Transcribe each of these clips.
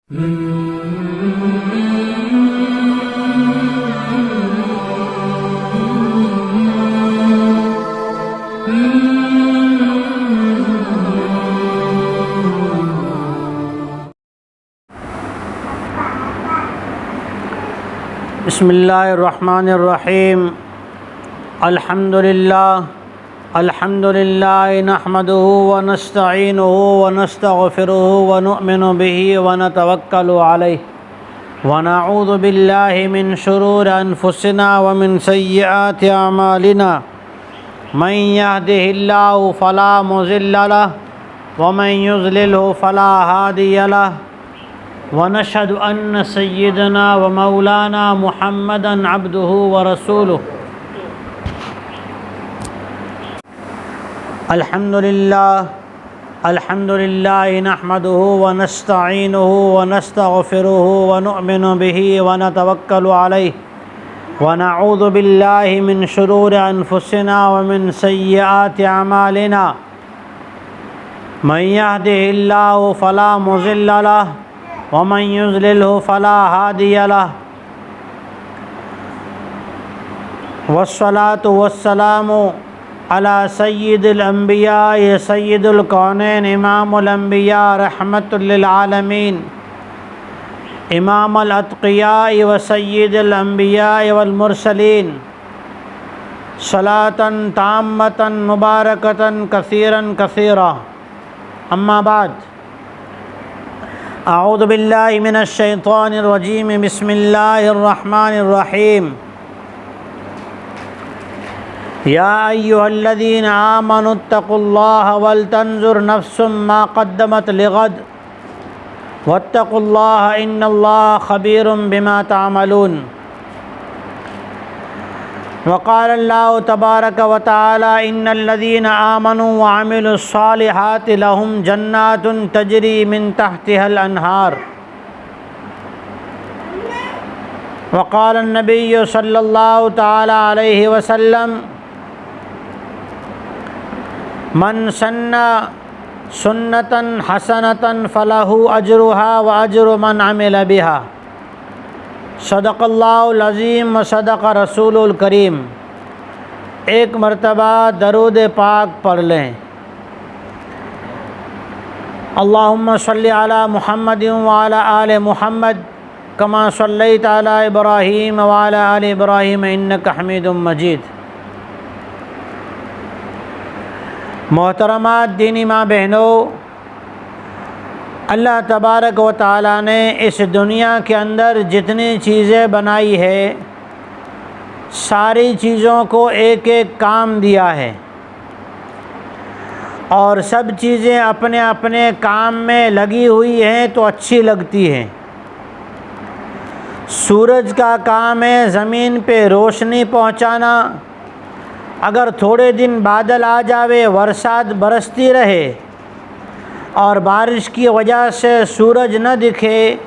बिस्मिल्लाहिर्रहमानिर्रहीम। अल्हम्दुलिल्लाह नहमदुहु व नस्तईनुहु व नस्तगफिरुहु व नु'मिनु बिही व नतवक्कलु अलैहि व नऊज़ु बिल्लाहि मिन शुरूरि अनफुसिना व मिन सय्यिआति अमालिना। मन यहदिहिल्लाहु फला मुज़िल्ल लहु व मन युज़लिलहु फला हादिय लहु व नशहदु अन्न सय्यिदना व मौलाना मुहम्मदन अब्दुहु व रसूलुहु। अल्हम्दुलिल्लाह नहमदुहु व नस्तईनुहु व नस्तगफिरुहु व नु'मिनु बिही व नतवक्कलु अलैहि व नऊज़ु बिल्लाहि मिन शुरूरि अनफुसिना व मिन सय्यिआति अमालिना। मन यहदिहिल्लाहु फला मुज़िल्ल लहु व मन युज़लिलहु फला हादिय लहु। वस्सलातु वस्सलामु अला सय्यिदिल अंबिया सय्यिदुल कौनैन इमामुल अंबिया रहमतुल लिल आलमीन इमामुल अत्क़िया व सय्यिदिल अंबिया वल मुरसलीन सलातन ताम्मतन मुबारकतन कसीरन कसीरा। अम्मा बाद, अऊज़ु बिल्लाहि मिनश शैतानिर रजीम। बिस्मिल्लाहिर रहमानिर रहीम। या अय्युहल्लज़ीना आमनुत्तक़ुल्लाह वल तंज़ुर नफ्सुम मा क़द्दमत लिग़द वत्तक़ुल्लाह इन्नल्लाह ख़बीरुम बिमा तअमलून। वक़ाल अल्लाहु तबारक व तआला इन्नल्लज़ीना आमनू व अमिलुस्सालिहाति लहुम जन्नातुन तजरी मिन तहतिहल अन्हार। वक़ाल अन्नबिय्यु सल्लल्लाहु तआला अलैहि वसल्लम मन सन्ना सुन्नतन हसनतन फलहु अजरुहा व अजरु मन अमिल बिहा। सदक़ल्लाहुल अज़ीम व सदक़ रसूलुल करीम। एक मरतबा दरूद पाक पढ़ लें। अल्लाहुम्मा सल्लि अला मुहम्मदिन व अला आलि मुहम्मद कमा सल्लैता अला इब्राहीम व अला आलि इब्राहीम इन्नका हमीदुम मजीद। मोहतरमात दीनी माँ बहनों, अल्लाह तबारक व तआला ने इस दुनिया के अंदर जितनी चीज़ें बनाई है, सारी चीज़ों को एक एक काम दिया है और सब चीज़ें अपने अपने काम में लगी हुई हैं तो अच्छी लगती हैं। सूरज का काम है ज़मीन पे रोशनी पहुंचाना। अगर थोड़े दिन बादल आ जावे, बरसात बरसती रहे और बारिश की वजह से सूरज न दिखे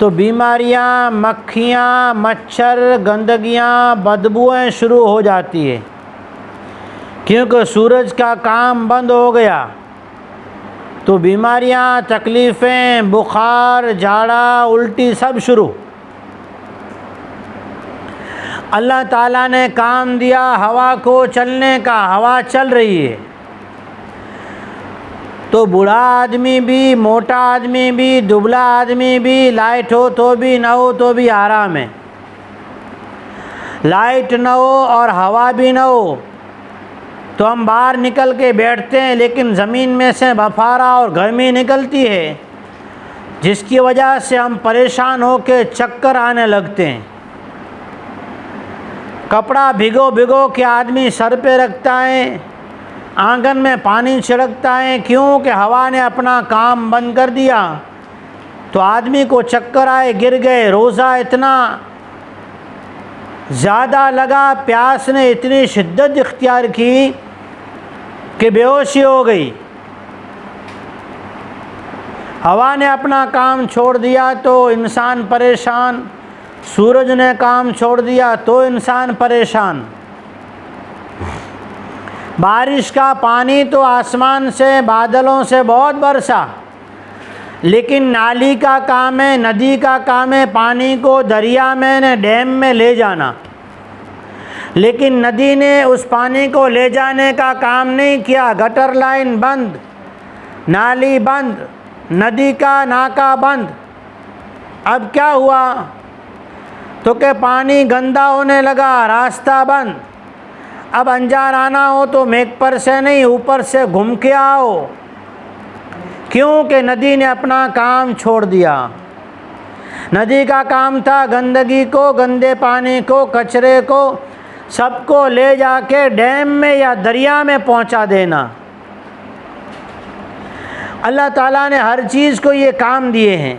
तो बीमारियां, मक्खियां, मच्छर, गंदगियां, बदबूएं शुरू हो जाती है, क्योंकि सूरज का काम बंद हो गया तो बीमारियां, तकलीफ़ें, बुखार, जाड़ा, उल्टी सब शुरू। अल्लाह ताला ने काम दिया हवा को चलने का, हवा चल रही है तो बूढ़ा आदमी भी, मोटा आदमी भी, दुबला आदमी भी, लाइट हो तो भी, न हो तो भी आराम है। लाइट न हो और हवा भी न हो तो हम बाहर निकल के बैठते हैं, लेकिन ज़मीन में से बफारा और गर्मी निकलती है जिसकी वजह से हम परेशान हो के चक्कर आने लगते हैं। कपड़ा भिगो भिगो के आदमी सर पे रखता है, आंगन में पानी छिड़कता है, क्यों कि हवा ने अपना काम बंद कर दिया तो आदमी को चक्कर आए, गिर गए। रोज़ा इतना ज़्यादा लगा, प्यास ने इतनी शिद्दत इख्तियार की कि बेहोशी हो गई। हवा ने अपना काम छोड़ दिया तो इंसान परेशान, सूरज ने काम छोड़ दिया तो इंसान परेशान। बारिश का पानी तो आसमान से, बादलों से बहुत बरसा, लेकिन नाली का काम है, नदी का काम है पानी को दरिया में न डैम में ले जाना। लेकिन नदी ने उस पानी को ले जाने का काम नहीं किया। गटर लाइन बंद, नाली बंद, नदी का नाका बंद। अब क्या हुआ? तो कि पानी गंदा होने लगा, रास्ता बंद। अब अंजार आना हो तो मेघपर से नहीं, ऊपर से घूम के आओ। क्योंकि नदी ने अपना काम छोड़ दिया। नदी का काम था गंदगी को, गंदे पानी को, कचरे को, सबको ले जाके डैम में या दरिया में पहुंचा देना। अल्लाह ताला ने हर चीज़ को ये काम दिए हैं।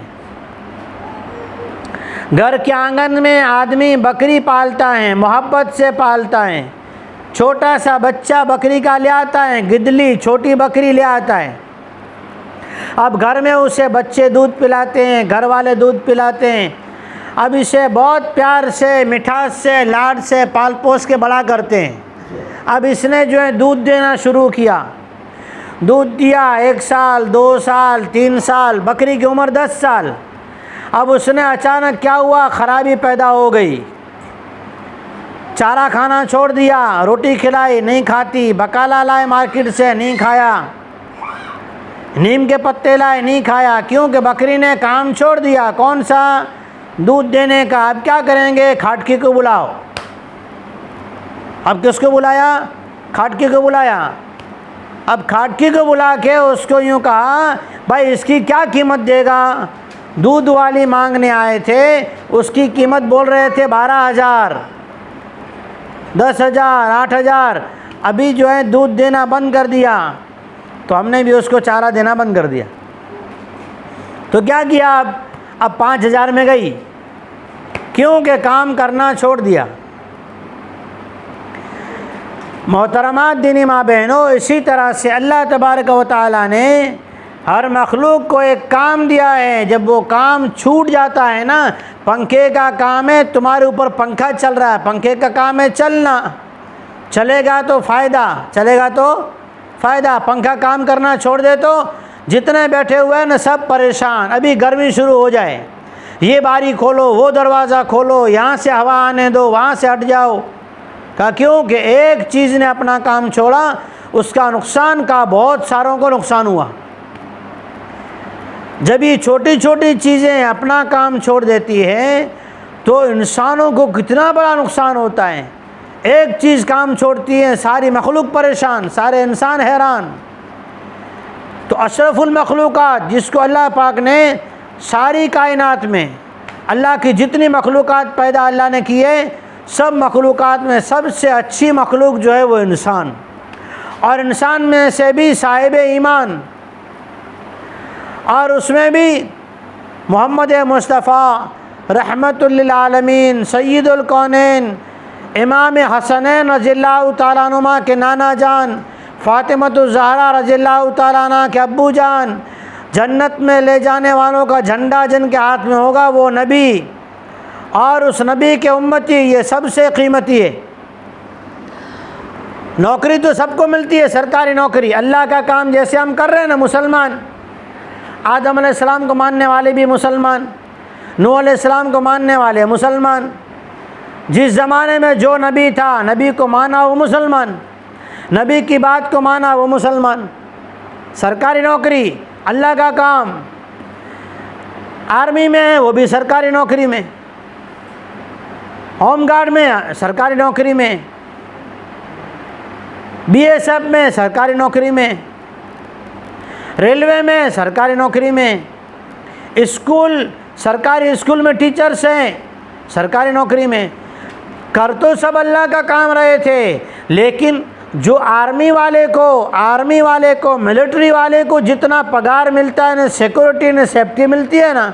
घर के आंगन में आदमी बकरी पालता है, मोहब्बत से पालता है। छोटा सा बच्चा बकरी का ले आता है, गिदली छोटी बकरी ले आता है। अब घर में उसे बच्चे दूध पिलाते हैं, घर वाले दूध पिलाते हैं। अब इसे बहुत प्यार से, मिठास से, लाड से पाल पोस के बड़ा करते हैं। अब इसने जो है दूध देना शुरू किया। दूध दिया 1 साल, 2 साल, 3 साल, बकरी की उम्र 10 साल। अब उसने अचानक क्या हुआ? खराबी पैदा हो गई। चारा खाना छोड़ दिया, रोटी खिलाई नहीं खाती, बकाला लाए मार्केट से नहीं खाया, नीम के पत्ते लाए नहीं खाया। क्योंकि बकरी ने काम छोड़ दिया। कौन सा? दूध देने का। अब क्या करेंगे? खाटकी को बुलाओ। अब किसको बुलाया? खाटकी को बुलाया। अब खाटकी को बुला के उसको यूँ कहा, भाई इसकी क्या कीमत देगा? दूध वाली मांगने आए थे, उसकी कीमत बोल रहे थे 12,000, 10,000, 8,000। अभी जो है दूध देना बंद कर दिया। तो हमने भी उसको चारा देना बंद कर दिया। तो क्या किया? अब 5,000 में गई। क्योंकि काम करना छोड़ दिया। मोहतरमात दीनी माँ बहनों, इसी तरह से अल्लाह तबारक व तआला ने हर मखलूक को एक काम दिया है। जब वो काम छूट जाता है ना, पंखे का काम है तुम्हारे ऊपर पंखा चल रहा है, पंखे का काम है चलना, चलेगा तो फ़ायदा, चलेगा तो फ़ायदा। पंखा काम करना छोड़ दे तो जितने बैठे हुए हैं ना सब परेशान। अभी गर्मी शुरू हो जाए, ये बारी खोलो, वो दरवाज़ा खोलो, यहाँ से हवा आने दो, वहाँ से हट जाओ। कहा क्योंकि एक चीज़ ने अपना काम छोड़ा, उसका नुकसान का बहुत सारों को नुकसान हुआ। जब ये छोटी छोटी चीज़ें अपना काम छोड़ देती हैं तो इंसानों को कितना बड़ा नुकसान होता है। एक चीज़ काम छोड़ती है, सारी मखलूक परेशान, सारे इंसान हैरान। तो अशरफुल मखलूक़ात, जिसको अल्लाह पाक ने सारी कायनात में, अल्लाह की जितनी मखलूक़ात पैदा अल्लाह ने की है, सब मखलूक़ात में सबसे अच्छी मखलूक जो है वो इंसान। और इंसान में से भी साहिब ईमान, और उसमें भी मोहम्मद मुस्तफ़ा रहमतुल लिल आलमीन सय्यदुल कौनैन इमाम हसनैन रज़ियल्लाहु तआला अन्हुमा के नाना जान फ़ातिमतुज़ ज़हरा रज़ियल्लाहु तआला अन्हा के अब्बू जान, जन्नत में ले जाने वालों का झंडा जिनके हाथ में होगा वो नबी, और उस नबी के उम्मती, ये सबसे कीमती है। नौकरी तो सबको मिलती है, सरकारी नौकरी। अल्लाह का काम जैसे हम कर रहे हैं ना, मुसलमान, आदम अलैहिस्सलाम को मानने वाले भी मुसलमान, नूह अलैहिस्सलाम को मानने वाले मुसलमान, जिस ज़माने में जो नबी था, नबी को माना वो मुसलमान, नबी की बात को माना वो मुसलमान। सरकारी नौकरी, अल्लाह का काम, आर्मी में है वो भी सरकारी नौकरी में, होम गार्ड में सरकारी नौकरी में, बीएसएफ में सरकारी नौकरी में, रेलवे में सरकारी नौकरी में, स्कूल, सरकारी स्कूल में टीचर्स हैं सरकारी नौकरी में। कर तो सब अल्लाह का काम रहे थे, लेकिन जो आर्मी वाले को मिलिट्री वाले को जितना पगार मिलता है ना, सिक्योरिटी ने सेफ्टी मिलती है ना,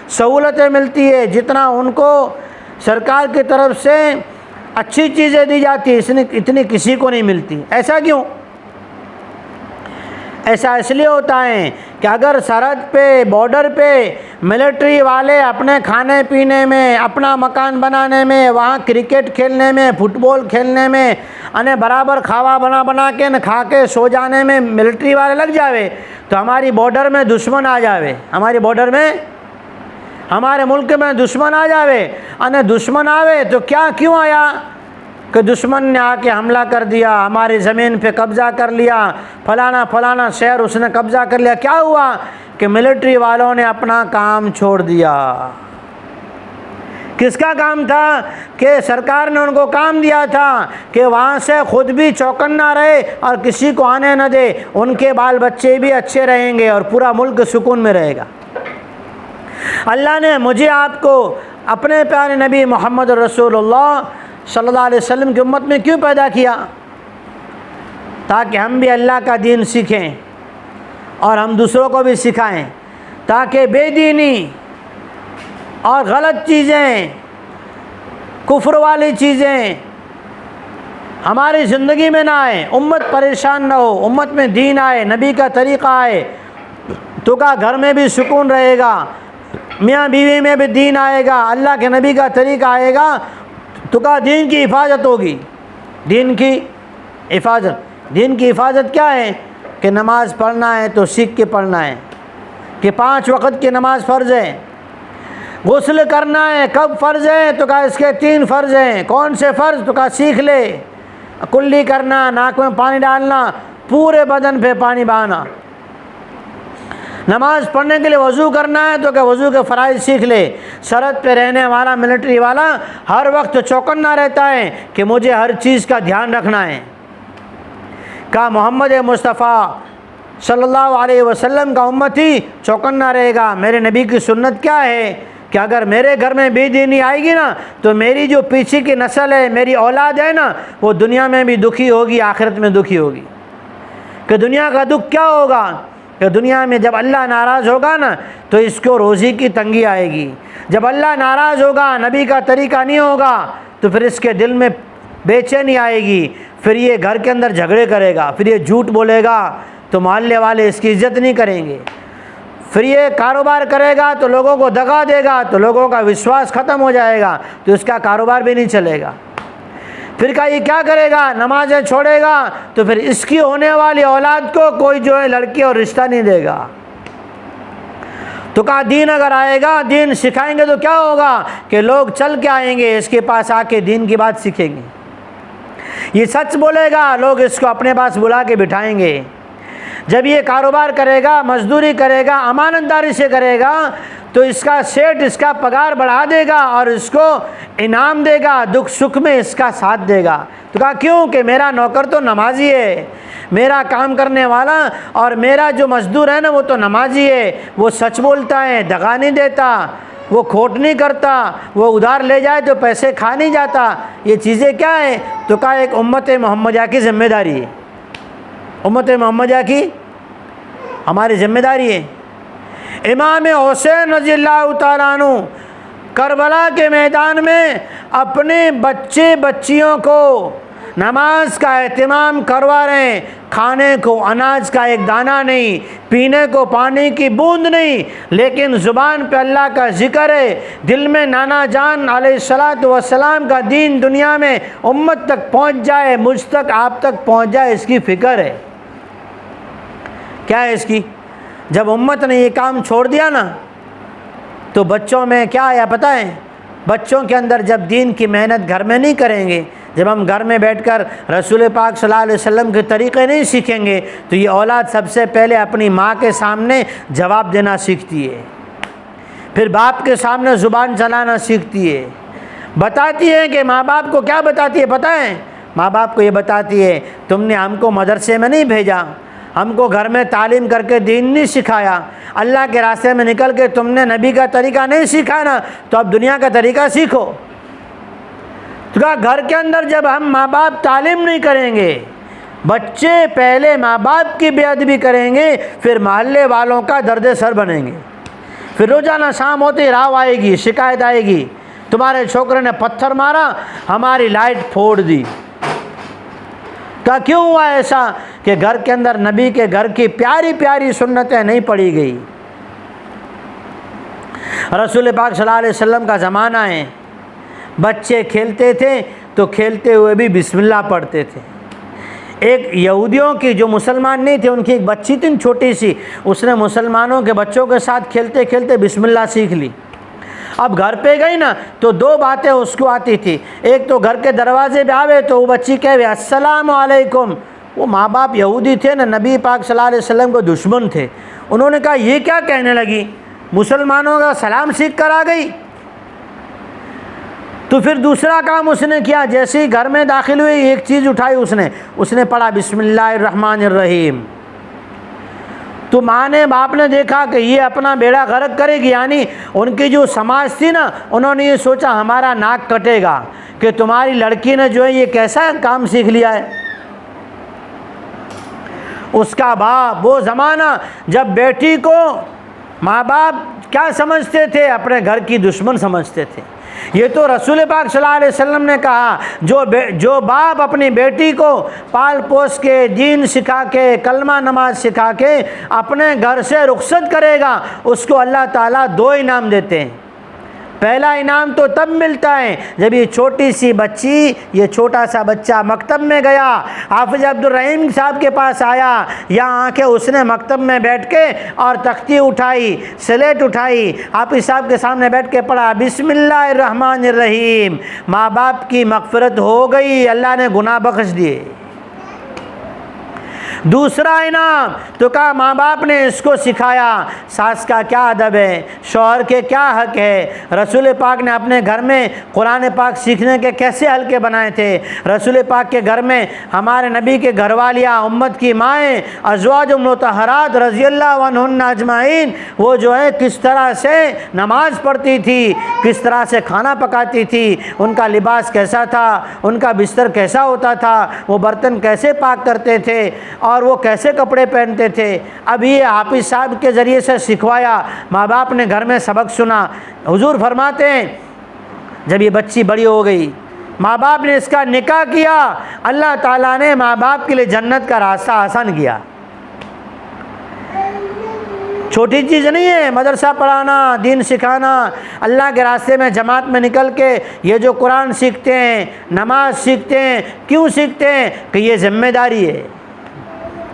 सहूलतें मिलती है, जितना उनको सरकार की तरफ से अच्छी चीज़ें दी जाती है, इतनी किसी को नहीं मिलती। ऐसा क्यों? ऐसा इसलिए होता है कि अगर सरहद पे, बॉर्डर पे मिलिट्री वाले अपने खाने पीने में, अपना मकान बनाने में, वहाँ क्रिकेट खेलने में, फुटबॉल खेलने में, अने बराबर खावा बना के न खा के सो जाने में मिलिट्री वाले लग जावे, तो हमारी बॉर्डर में दुश्मन आ जावे, हमारी बॉर्डर में, हमारे मुल्क में दुश्मन आ जावे, अने दुश्मन आवे तो क्या क्यों आया कि दुश्मन ने आके हमला कर दिया, हमारी ज़मीन पे कब्ज़ा कर लिया, फलाना शहर उसने कब्ज़ा कर लिया। क्या हुआ कि मिलिट्री वालों ने अपना काम छोड़ दिया। किसका काम था कि सरकार ने उनको काम दिया था कि वहाँ से खुद भी चौकन्ना रहे और किसी को आने न दे, उनके बाल बच्चे भी अच्छे रहेंगे और पूरा मुल्क सुकून में रहेगा। अल्लाह ने मुझे आपको अपने प्यारे नबी मोहम्मद रसूलुल्लाह सल्लल्लाहु अलैहि वसल्लम की उम्मत में क्यों पैदा किया? ताकि हम भी अल्लाह का दीन सीखें और हम दूसरों को भी सिखाएं, ताकि बेदीनी और गलत चीज़ें, कुफ्र वाली चीज़ें हमारी ज़िंदगी में ना आए, उम्मत परेशान ना हो, उम्मत में दीन आए, नबी का तरीक़ा आए, तो का घर में भी सुकून रहेगा, मियाँ बीवी में भी दीन आएगा, अल्लाह के नबी का तरीक़ा आएगा, तो का दीन की हिफाजत होगी। दीन की हिफाजत, दीन की हिफाजत क्या है कि नमाज़ पढ़ना है तो सीख के पढ़ना है, कि 5 वक्त की नमाज़ फ़र्ज़ है। गुस्ल करना है, कब फ़र्ज़ है तो कहा इसके 3 फ़र्ज़ हैं। कौन से फ़र्ज़ तो कहा सीख ले। कुल्ली करना, नाक में पानी डालना, पूरे बदन पे पानी बहाना। नमाज़ पढ़ने के लिए वज़ू करना है तो क्या वज़ू के फ़राइज़ सीख ले। सरहद पे रहने वाला मिलिट्री वाला हर वक्त चौकन्ना रहता है कि मुझे हर चीज़ का ध्यान रखना है। का मोहम्मद मुस्तफ़ा सल्लल्लाहु अलैहि वसल्लम का उम्मती चौकन्ना रहेगा। मेरे नबी की सुन्नत क्या है कि अगर मेरे घर में बेदीनी आएगी ना, तो मेरी जो पीछे की नस्ल है, मेरी औलाद है ना, वो दुनिया में भी दुखी होगी, आखिरत में दुखी होगी। कि दुनिया का दुख क्या होगा कि दुनिया में जब अल्लाह नाराज़ होगा ना, तो इसको रोज़ी की तंगी आएगी। जब अल्लाह नाराज़ होगा, नबी का तरीक़ा नहीं होगा, तो फिर इसके दिल में बेचैनी आएगी, फिर ये घर के अंदर झगड़े करेगा, फिर ये झूठ बोलेगा तो मोहल्ले वाले इसकी इज़्ज़त नहीं करेंगे, फिर ये कारोबार करेगा तो लोगों को दगा देगा, तो लोगों का विश्वास ख़त्म हो जाएगा, तो इसका कारोबार भी नहीं चलेगा। फिर का ये क्या करेगा, नमाज़ें छोड़ेगा, तो फिर इसकी होने वाली औलाद को कोई जो है लड़की और रिश्ता नहीं देगा। तो कहा दीन अगर आएगा, दीन सिखाएंगे तो क्या होगा कि लोग चल के आएंगे, इसके पास आके दीन की बात सीखेंगे। ये सच बोलेगा, लोग इसको अपने पास बुला के बिठाएंगे। जब ये कारोबार करेगा, मजदूरी करेगा, अमानतदारी से करेगा, तो इसका सेठ इसका पगार बढ़ा देगा और इसको इनाम देगा, दुख सुख में इसका साथ देगा। तो कहा क्यों कि मेरा नौकर तो नमाजी है, मेरा काम करने वाला और मेरा जो मजदूर है ना, वो तो नमाजी है, वो सच बोलता है, दगा नहीं देता, वो खोट नहीं करता, वो उधार ले जाए तो पैसे खा नहीं जाता। ये चीज़ें क्या है तो कहा एक उम्मत मोहम्मदिया की ज़िम्मेदारी है, उम्मत मोहम्मदिया की हमारी ज़िम्मेदारी है। इमाम हुसैन रज़ियल्लाहु ताला अन्हु करबला के मैदान में अपने बच्चे बच्चियों को नमाज का एहतिमाम करवा रहे हैं। खाने को अनाज का एक दाना नहीं, पीने को पानी की बूंद नहीं, लेकिन ज़ुबान पे अल्लाह का ज़िक्र है, दिल में नाना जान अलैहिस्सलातु वस्सलाम का दीन दुनिया में उम्मत तक पहुँच जाए, मुझ तक आप तक पहुँच जाए, इसकी फ़िक्र है। क्या है इसकी? जब उम्मत ने ये काम छोड़ दिया ना, तो बच्चों में क्या आया पता है? बच्चों के अंदर जब दीन की मेहनत घर में नहीं करेंगे, जब हम घर में बैठकर रसूल पाक सल्लल्लाहु अलैहि वसल्लम के तरीक़े नहीं सीखेंगे, तो ये औलाद सबसे पहले अपनी माँ के सामने जवाब देना सीखती है, फिर बाप के सामने ज़ुबान चलाना सीखती है। बताती है कि माँ बाप को क्या बताती है पता है? माँ बाप को ये बताती है, तुमने हमको मदरसे में नहीं भेजा, हमको घर में तालीम करके दीन नहीं सिखाया, अल्लाह के रास्ते में निकल के तुमने नबी का तरीक़ा नहीं सीखा ना, तो अब दुनिया का तरीक़ा सीखो। तो कहा घर के अंदर जब हम माँ बाप तालीम नहीं करेंगे, बच्चे पहले माँ बाप की बेअदबी करेंगे, फिर मोहल्ले वालों का दर्द सर बनेंगे। फिर रोज़ाना शाम होते राव आएगी, शिकायत आएगी, तुम्हारे छोकरे ने पत्थर मारा, हमारी लाइट फोड़ दी। क्या क्यों हुआ ऐसा कि घर के अंदर नबी के घर की प्यारी प्यारी सुन्नतें नहीं पढ़ी गई। रसूल पाक सल्लल्लाहु अलैहि वसल्लम का ज़माना है, बच्चे खेलते थे तो खेलते हुए भी बिस्मिल्लाह पढ़ते थे। एक यहूदियों की, जो मुसलमान नहीं थे, उनकी एक बच्ची थी छोटी सी, उसने मुसलमानों के बच्चों के साथ खेलते खेलते बिस्मिल्लाह सीख ली। अब घर पे गई ना तो दो बातें उसको आती थी। एक तो घर के दरवाजे पे आवे तो वो बच्ची कहे अस्सलाम वालेकुम। वो माँ बाप यहूदी थे ना, नबी पाक सल्लल्लाहु अलैहि वसल्लम को दुश्मन थे। उन्होंने कहा ये क्या कहने लगी, मुसलमानों का सलाम सीख कर आ गई। तो फिर दूसरा काम उसने किया, जैसे ही घर में दाखिल हुई एक चीज़ उठाई उसने पढ़ा बिस्मिल्लाहिर्रहमानिर्रहीम। तो माँ ने बाप ने देखा कि ये अपना बेड़ा गर्क करेगी, यानी उनकी जो समाज थी ना, उन्होंने ये सोचा हमारा नाक कटेगा कि तुम्हारी लड़की ने जो है ये कैसा काम सीख लिया है। उसका बाप, वो ज़माना जब बेटी को माँ बाप क्या समझते थे, अपने घर की दुश्मन समझते थे। ये तो रसूल पाक सल्लल्लाहु अलैहि वसल्लम ने कहा, जो बाप अपनी बेटी को पाल पोस के, दीन सिखा के, कलमा नमाज सिखा के अपने घर से रुखसत करेगा, उसको अल्लाह ताला दो इनाम देते हैं। पहला इनाम तो तब मिलता है जब ये छोटी सी बच्ची, ये छोटा सा बच्चा मकतब में गया, हाफिज अब्दुल रहीम साहब के पास आया, यहाँ आके उसने मकतब में बैठ के और तख्ती उठाई, स्लेट उठाई, हाफिज साहब के सामने बैठ के पढ़ा बिस्मिल्लाहिर्रहमानिर्रहीम। माँ बाप की मग़फ़िरत हो गई, अल्लाह ने गुनाह बख्श दिए। दूसरा इनाम तो कहा माँ बाप ने इसको सिखाया सास का क्या अदब है, शौहर के क्या हक है। रसूल पाक ने अपने घर में कुरान पाक सीखने के कैसे हल्के बनाए थे। रसूल पाक के घर में हमारे नबी के घरवालियाँ, उम्मत की माएँ, अज़वाज मुतहहरात रज़ियल्लाहु अन्हुन्ना अजमाइन, वो जो है किस तरह से नमाज़ पढ़ती थी, किस तरह से खाना पकाती थी, उनका लिबास कैसा था, उनका बिस्तर कैसा होता था, वो बर्तन कैसे पाक करते थे और वो कैसे कपड़े पहनते थे। अब ये हाफिज साहब के ज़रिए से सिखवाया, माँ बाप ने घर में सबक सुना। हुजूर फरमाते हैं जब ये बच्ची बड़ी हो गई, माँ बाप ने इसका निकाह किया, अल्लाह ताला ने माँ बाप के लिए जन्नत का रास्ता आसान किया। छोटी चीज़ नहीं है मदरसा पढ़ाना, दीन सिखाना, अल्लाह के रास्ते में जमात में निकल के ये जो कुरान सीखते हैं, नमाज सीखते हैं, क्यों सीखते हैं कि ये ज़िम्मेदारी है।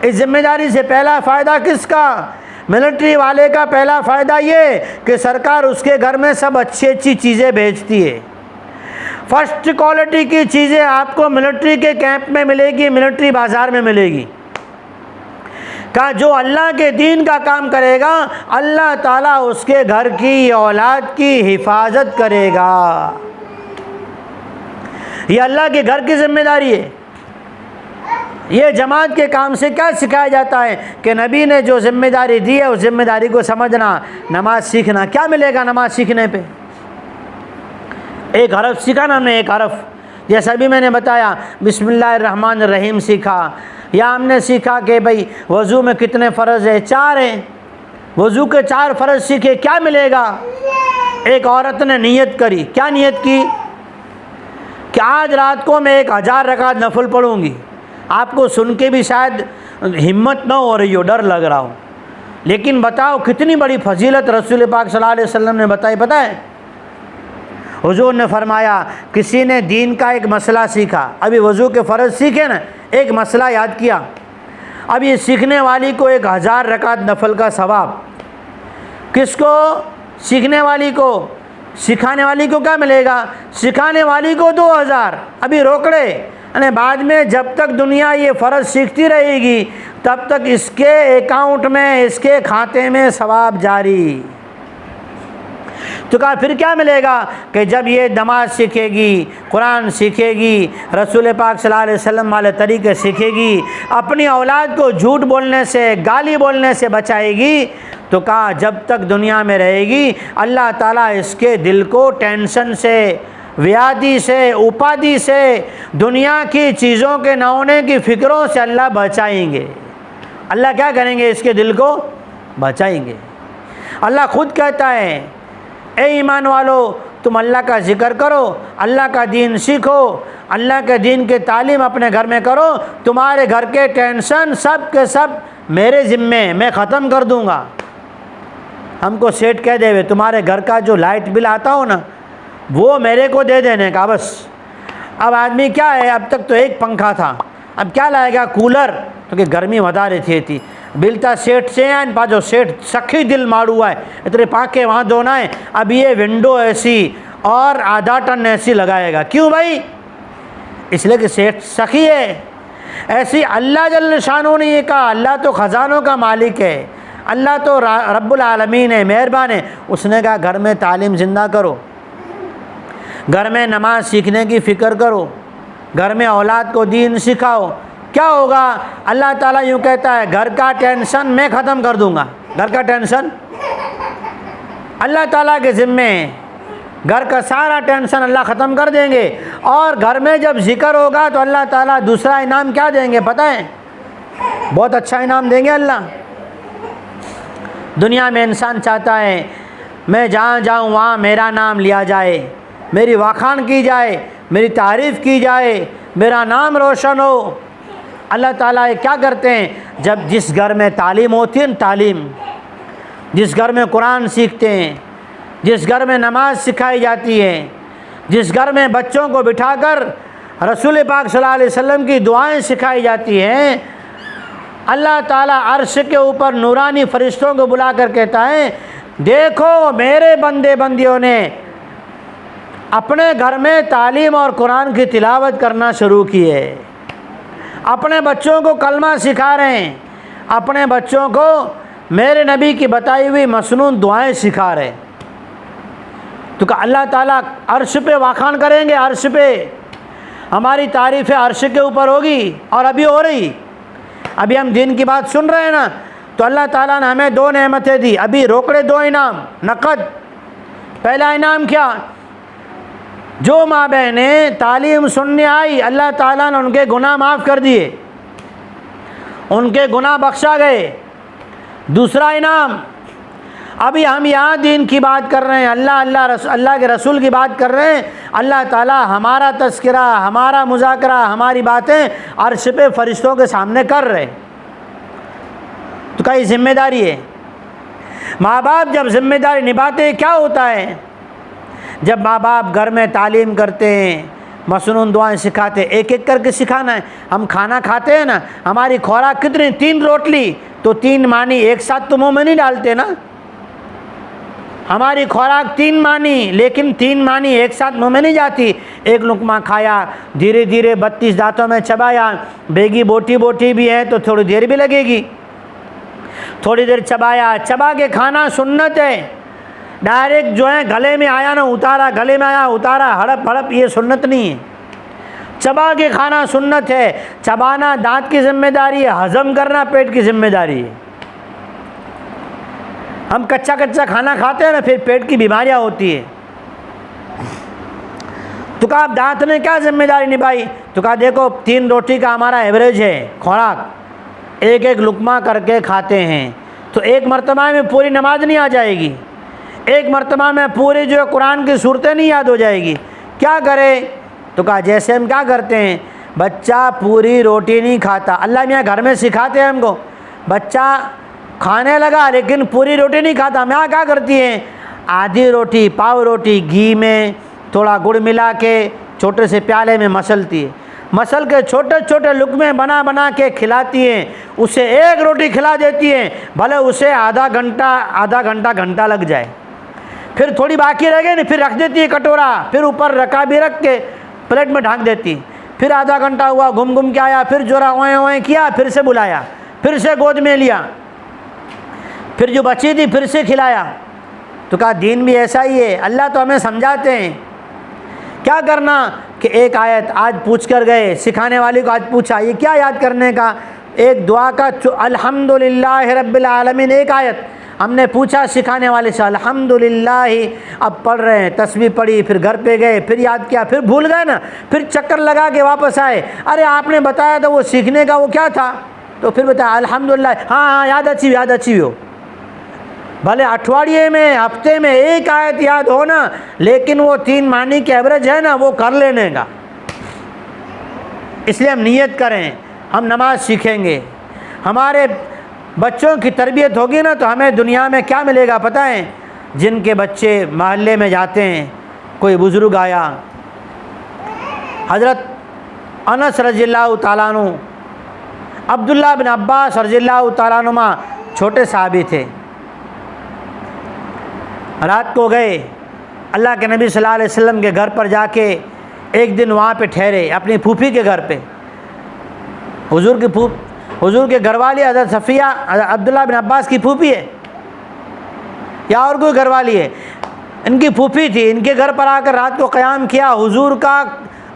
इस जिम्मेदारी से पहला फ़ायदा किसका, मिलिट्री वाले का पहला फ़ायदा ये कि सरकार उसके घर में सब अच्छी अच्छी चीज़ें भेजती है। फर्स्ट क्वालिटी की चीज़ें आपको मिलिट्री के कैंप में मिलेगी, मिलिट्री बाज़ार में मिलेगी। का जो अल्लाह के दीन का काम करेगा, अल्लाह ताला उसके घर की औलाद की हिफाजत करेगा। ये अल्लाह के घर की जिम्मेदारी है। ये जमात के काम से क्या सिखाया जाता है कि नबी ने जो जिम्मेदारी दी है उस जिम्मेदारी को समझना, नमाज सीखना। क्या मिलेगा नमाज सीखने पे? एक हरफ सीखा ना हमने, एक हरफ, जैसा अभी मैंने बताया बिस्मिल्लाहिर्रहमानिर्रहीम सीखा, या हमने सीखा कि भाई वज़ू में कितने फ़र्ज़ है, 4 हैं, वज़ू के 4 फ़र्ज़ सीखे। क्या मिलेगा? एक औरत ने नियत करी, क्या नियत की कि आज रात को मैं 1000 रकात नफल पढ़ूँगी। आपको सुन के भी शायद हिम्मत ना हो रही हो, डर लग रहा हो, लेकिन बताओ कितनी बड़ी फजीलत रसूल पाक सल्लल्लाहु अलैहि वसल्लम ने बताई। पता है हुजूर ने फरमाया, किसी ने दीन का एक मसला सीखा, अभी वज़ू के फ़र्ज़ सीखे ना, एक मसला याद किया, अब ये सीखने वाली को 1000 रकात नफल का सवाब। किसको? सीखने वाली को। सिखाने वाली को क्या मिलेगा? सिखाने वाली को 2000, अभी रोकड़े, यानी बाद में जब तक दुनिया ये फ़र्ज़ सीखती रहेगी तब तक इसके अकाउंट में, इसके खाते में सवाब जारी। तो कहा फिर क्या मिलेगा कि जब ये नमाज सीखेगी, कुरान सीखेगी, रसूल पाक सल्लल्लाहु अलैहि वसल्लम वाले तरीके सीखेगी, अपनी औलाद को झूठ बोलने से, गाली बोलने से बचाएगी, तो कहा जब तक दुनिया में रहेगी अल्लाह ताला इसके दिल को टेंशन से, व्याधि से, उपाधि से, दुनिया की चीज़ों के न होने की फ़िक्रों से अल्लाह बचाएंगे। अल्लाह क्या करेंगे? इसके दिल को बचाएंगे। अल्लाह खुद कहता है, ए ईमान वालो, तुम अल्लाह का ज़िक्र करो, अल्लाह का दीन सीखो, अल्लाह के दीन की तालीम अपने घर में करो, तुम्हारे घर के टेंशन सब के सब मेरे ज़िम्मे, मैं ख़त्म कर दूँगा। हमको सेठ कह देवे तुम्हारे घर का जो लाइट बिल आता हो ना वो मेरे को दे देने का बस। अब आदमी क्या है, अब तक तो एक पंखा था, अब क्या लाएगा, कूलर, तो कि गर्मी વધારે थी बिलता सेठ से इन पाजो सेठ सखी दिल मारू है इतने पाके वहाँ दोना है। अब ये विंडो एसी और आधा टन एसी लगाएगा, क्यों भाई? इसलिए कि सेठ सखी है। ऐसी अल्लाह जल्ल शानो ने ये कहा, अल्लाह तो ख़जानों का मालिक है, अल्लाह तो रब्बुल आलमीन है, मेहरबान है। उसने कहा घर में तालीम ज़िंदा करो, घर में नमाज सीखने की फ़िक्र करो, घर में औलाद को दीन सिखाओ। क्या होगा? अल्लाह ताला यूँ कहता है घर का टेंशन मैं ख़त्म कर दूँगा। घर का टेंशन अल्लाह ताला के ज़िम्मे, घर का सारा टेंशन अल्लाह ख़त्म कर देंगे। और घर में जब ज़िक्र होगा तो अल्लाह ताला दूसरा इनाम क्या देंगे पता है? बहुत अच्छा इनाम देंगे अल्लाह। दुनिया में इंसान चाहता है मैं जहाँ जाऊँ वहाँ मेरा नाम लिया जाए, मेरी वाखान की जाए, मेरी तारीफ़ की जाए, मेरा नाम रोशन हो। अल्लाह ताला ये क्या करते हैं? जब जिस घर में तालीम होती है, तालीम, जिस घर में कुरान सीखते हैं, जिस घर में नमाज सिखाई जाती है, जिस घर में बच्चों को बिठाकर रसूल पाक सल्लल्लाहु अलैहि वसल्लम की दुआएं सिखाई जाती हैं, अल्लाह ताला अर्श के ऊपर नूरानी फरिश्तों को बुला कर कहता है देखो मेरे बंदे बंदियों ने अपने घर में तालीम और कुरान की तिलावत करना शुरू की है, अपने बच्चों को कलमा सिखा रहे हैं, अपने बच्चों को मेरे नबी की बताई हुई मसनून दुआएं सिखा रहे हैं। तो अल्लाह ताला अर्श पे वाखान करेंगे, अर्श पे हमारी तारीफ़ें अर्श के ऊपर होगी। और अभी हो रही, अभी हम दिन की बात सुन रहे हैं ना, तो अल्लाह ताला ने हमें दो नेमतें दी, अभी रोकड़े दो इनाम नकद। पहला इनाम क्या? जो माँ बहनें तालीम सुनने आई अल्लाह ताला ने उनके गुनाह माफ़ कर दिए, उनके गुनाह बख्शा गए। दूसरा इनाम, अभी हम यहाँ दीन की बात कर रहे हैं, अल्लाह के रसूल की बात कर रहे हैं, अल्लाह ताला हमारा तज़किरा, हमारा मुज़ाकरा, हमारी बातें अर्श पे फरिश्तों के सामने कर रहे। तो क्या जिम्मेदारी है? माँ बाप जब जिम्मेदारी निभाते क्या होता है? जब माँ बाप घर में तालीम करते हैं, मसनून दुआएं सिखाते, एक एक करके सिखाना है। हम खाना खाते हैं ना, हमारी खुराक कितनी, 3 रोटली तो 3 मानी एक साथ तो मुँह में नहीं डालते ना। हमारी खुराक 3 मानी, लेकिन 3 मानी एक साथ मुँह में नहीं जाती। एक लुकमा खाया, धीरे धीरे 32 दांतों में चबाया, बेगी बोटी बोटी भी है तो थोड़ी देर भी लगेगी, थोड़ी देर चबाया, चबा के खाना सुन्नत है। डायरेक्ट जो है गले में आया ना उतारा, गले में आया उतारा, हड़प हड़प, ये सुन्नत नहीं है। चबा के खाना सुन्नत है। चबाना दांत की जिम्मेदारी है, हजम करना पेट की जिम्मेदारी है। हम कच्चा कच्चा खाना खाते हैं ना, फिर पेट की बीमारियां होती है। तो कहा दांत ने क्या जिम्मेदारी निभाई? तो कहा देखो 3 रोटी का हमारा एवरेज है खुराक, एक एक लुकमा करके खाते हैं, तो एक मरतबा में पूरी नमाज नहीं आ जाएगी, एक मरतबा में पूरी जो कुरान की सूरतें नहीं याद हो जाएगी। क्या करें? तो कहा जैसे हम क्या करते हैं, बच्चा पूरी रोटी नहीं खाता, अल्लाह मियाँ घर में सिखाते हैं हमको, बच्चा खाने लगा लेकिन पूरी रोटी नहीं खाता, मैं क्या करती हैं, आधी रोटी, पाव रोटी घी में थोड़ा गुड़ मिला के छोटे से प्याले में मसलती है, मसल के छोटे छोटे लुकमे बना बना के खिलाती हैं। उसे एक रोटी खिला देती हैं, भले उसे आधा घंटा लग जाए। फिर थोड़ी बाकी रह गई, फिर रख देती है कटोरा, फिर ऊपर रखा भी रख के प्लेट में ढक देती। फिर आधा घंटा हुआ, घूम घूम के आया, फिर जोरा ओए ओए किया, फिर से बुलाया, फिर से गोद में लिया, फिर जो बची थी फिर से खिलाया। तो कहा दीन भी ऐसा ही है, अल्लाह तो हमें समझाते हैं। क्या करना कि एक आयत आज पूछ कर गए, सिखाने वाले को आज पूछा ये क्या याद करने का, एक दुआ का अल्हम्दुलिल्लाह रब्बिल आलमीन, एक आयत हमने पूछा सिखाने वाले से, अल्हम्दुलिल्लाह अब पढ़ रहे हैं, तस्बीह पढ़ी, फिर घर पे गए, फिर याद किया, फिर भूल गए ना, फिर चक्कर लगा के वापस आए, अरे आपने बताया था वो सीखने का वो क्या था, तो फिर बताया अल्हम्दुलिल्लाह, हाँ याद अच्छी हो। भले अठवाडिये में, हफ्ते में एक आयत याद हो ना, लेकिन वो 3 मानी की एवरेज है ना, वो कर लेने का। इसलिए हम नियत करें, हम नमाज सीखेंगे, हमारे बच्चों की तरबियत होगी ना, तो हमें दुनिया में क्या मिलेगा पता है? जिनके बच्चे मोहल्ले में जाते हैं, कोई बुज़ुर्ग आया, हज़रत अनस रज़ियल्लाहु ताला अन्हु, अब्दुल्लाह बिन अब्बास रज़ियल्लाहु ताला अन्हुमा छोटे साहबी थे। रात को गए अल्लाह के नबी सल्लल्लाहु अलैहि वसल्लम के घर पर जाके एक दिन वहाँ पे ठहरे, अपनी फूफी के घर पे। हुजूर के घरवाली हज़रत सफ़िया अब्दुल्लाह बिन अब्बास की फूफी है या और कोई घरवाली है? इनकी फूफी थी। इनके घर पर आकर रात को क़याम किया हुजूर का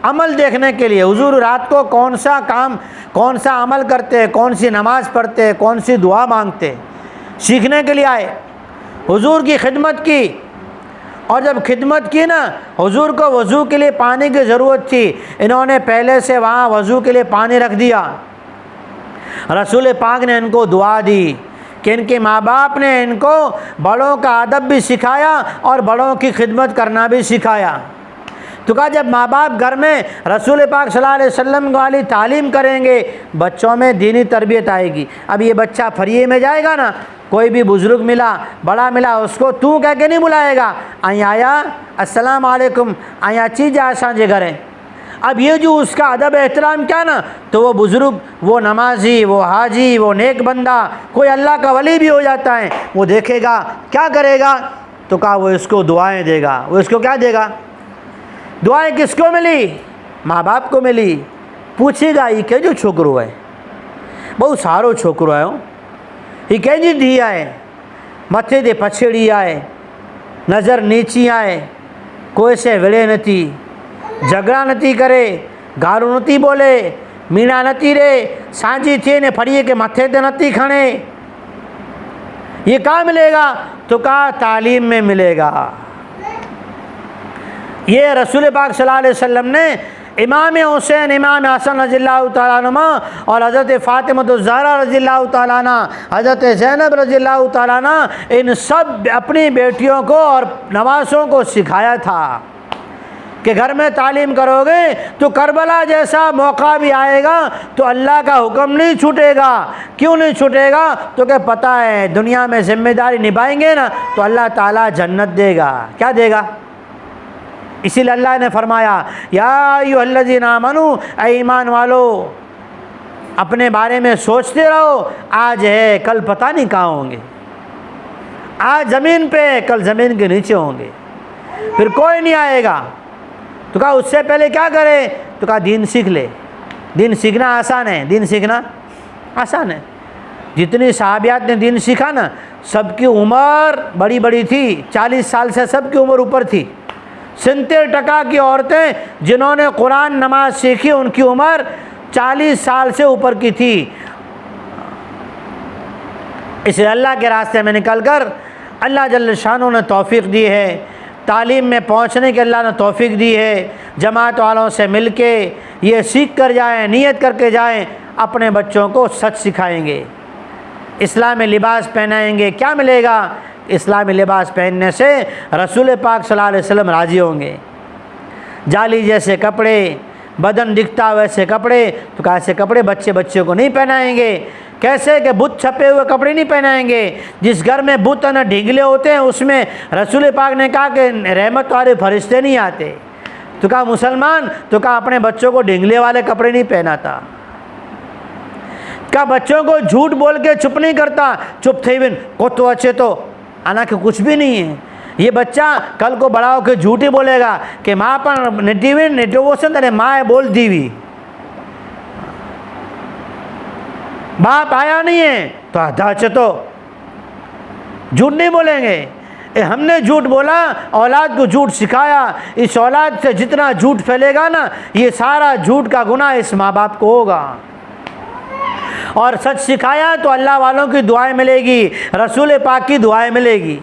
अमल देखने के लिए। हुजूर रात को कौन सा काम, कौन सा अमल करते, कौन सी नमाज़ पढ़ते, कौन सी दुआ मांगते, सीखने के लिए आए। हुजूर की खिदमत की, और जब खिदमत की ना, हुजूर को वज़ू के लिए पानी की ज़रूरत थी। इन्होंने पहले से वहाँ वज़ू के लिए पानी रख दिया। रसूल पाक ने इनको दुआ दी कि इनके माँ बाप ने इनको बड़ों का अदब भी सिखाया और बड़ों की खिदमत करना भी सिखाया। तो कहा जब माँ बाप घर में रसूल पाक सल्लल्लाहु अलैहि वसल्लम वाली तालीम करेंगे, बच्चों में दीनी तरबियत आएगी। अब ये बच्चा फरिये में जाएगा ना, कोई भी बुज़ुर्ग मिला, बड़ा मिला, उसको तू कह के नहीं बुलाएगा, आई आया अस्सलाम वालेकुम, आया चीज़ आसान जे घरें। अब ये जो उसका अदब एहतराम क्या ना, तो वो बुज़ुर्ग, वो नमाजी, वो हाजी, वो नेक बंदा, कोई अल्लाह का वली भी हो जाता है, वो देखेगा क्या करेगा, तो कहा वो इसको दुआएं देगा। वो इसको क्या देगा? दुआएं किसको मिली? माँ बाप को मिली। पूछेगा ये के जो छोकरो है, बहुत सारो छोकरो है, ये कंहिंजी धीउ आहे, मथे ते पछड़ी आहे, नज़र नीची आहे, कोई से विड़े नथी, झगड़ा नथी करे, गारू नथी बोले, मीणा नथी रे, सांझी थिए ने फड़िए के मथे ते नथी खणे। ये कहाँ मिलेगा? तो कहा तालीम में मिलेगा। ये रसूल पाक सल्लल्लाहु अलैहि वसल्लम ने इमाम हुसैन, इमाम हसन रज़ियल्लाहु ताला अन्हुमा और हज़रत फ़ातिमतुज़ ज़हरा रज़ियल्लाहु ताला अन्हा, हज़रत ज़ैनब रज़ियल्लाहु ताला अन्हा, इन सब अपनी बेटियों को और नवासों को सिखाया था कि घर में तालीम करोगे तो करबला जैसा मौका भी आएगा तो अल्लाह का हुक्म नहीं छूटेगा। क्यों नहीं छूटेगा? तो क्या पता है दुनिया में ज़िम्मेदारी निभाएंगे ना, तो अल्लाह ताला जन्नत देगा। क्या देगा? इसीलिए अल्लाह ने फरमाया या अय्युहल्लज़ीना आमनू, ऐ ईमान वालो, अपने बारे में सोचते रहो, आज है कल पता नहीं कहाँ होंगे। आज ज़मीन पे, कल ज़मीन के नीचे होंगे, फिर कोई नहीं आएगा। तो कहा उससे पहले क्या करे? तो कहा दीन सीख ले। दीन सीखना आसान है, दीन सीखना आसान है। जितनी सहाबियात ने दीन सीखा ना, सबकी उम्र बड़ी बड़ी थी, 40 साल से सबकी उम्र ऊपर थी। 70% की औरतें जिन्होंने कुरान नमाज सीखी, उनकी उम्र 40 साल से ऊपर की थी। इसलिए अल्लाह के रास्ते में निकलकर अल्लाह जल्ल शानो ने तौफीक दी है, तालीम में पहुंचने की अल्लाह ने तौफीक दी है। जमात वालों से मिल के ये सीख कर जाएँ, नियत करके जाएँ, अपने बच्चों को सच सिखाएंगे, इस्लामी लिबास पहनाएंगे। क्या मिलेगा? इस्लामी लिबास पहनने से रसूल पाक सल्लल्लाहु अलैहि वसल्लम राज़ी होंगे। जाली जैसे कपड़े, बदन दिखता वैसे कपड़े, तो कैसे कपड़े बच्चे को नहीं पहनाएंगे। कैसे कि बुत छपे हुए कपड़े नहीं पहनाएंगे। जिस घर में बुत न ढींगले होते हैं, उसमें रसूल पाक ने कहा कि रहमत वाले फरिश्ते नहीं आते। तो कहा मुसलमान, तो कहा अपने बच्चों को ढींगले वाले कपड़े नहीं पहनाता। क्या बच्चों को झूठ बोल के चुप नहीं करता, चुप थे बिन को तो अच्छे तो आना के कुछ भी नहीं है। ये बच्चा कल को बड़ा होकर झूठ ही बोलेगा कि माँ पर नेटिविन नेटोवोसन तेरे माँ बोल दीवी, बाप आया नहीं है तो आधा तो झूठ नहीं बोलेंगे। हमने झूठ बोला, औलाद को झूठ सिखाया। इस औलाद से जितना झूठ फैलेगा ना, ये सारा झूठ का गुनाह इस माँ बाप को होगा। और सच सिखाया तो अल्लाह वालों की दुआएं मिलेगी, रसूल पाक की दुआएं मिलेगी।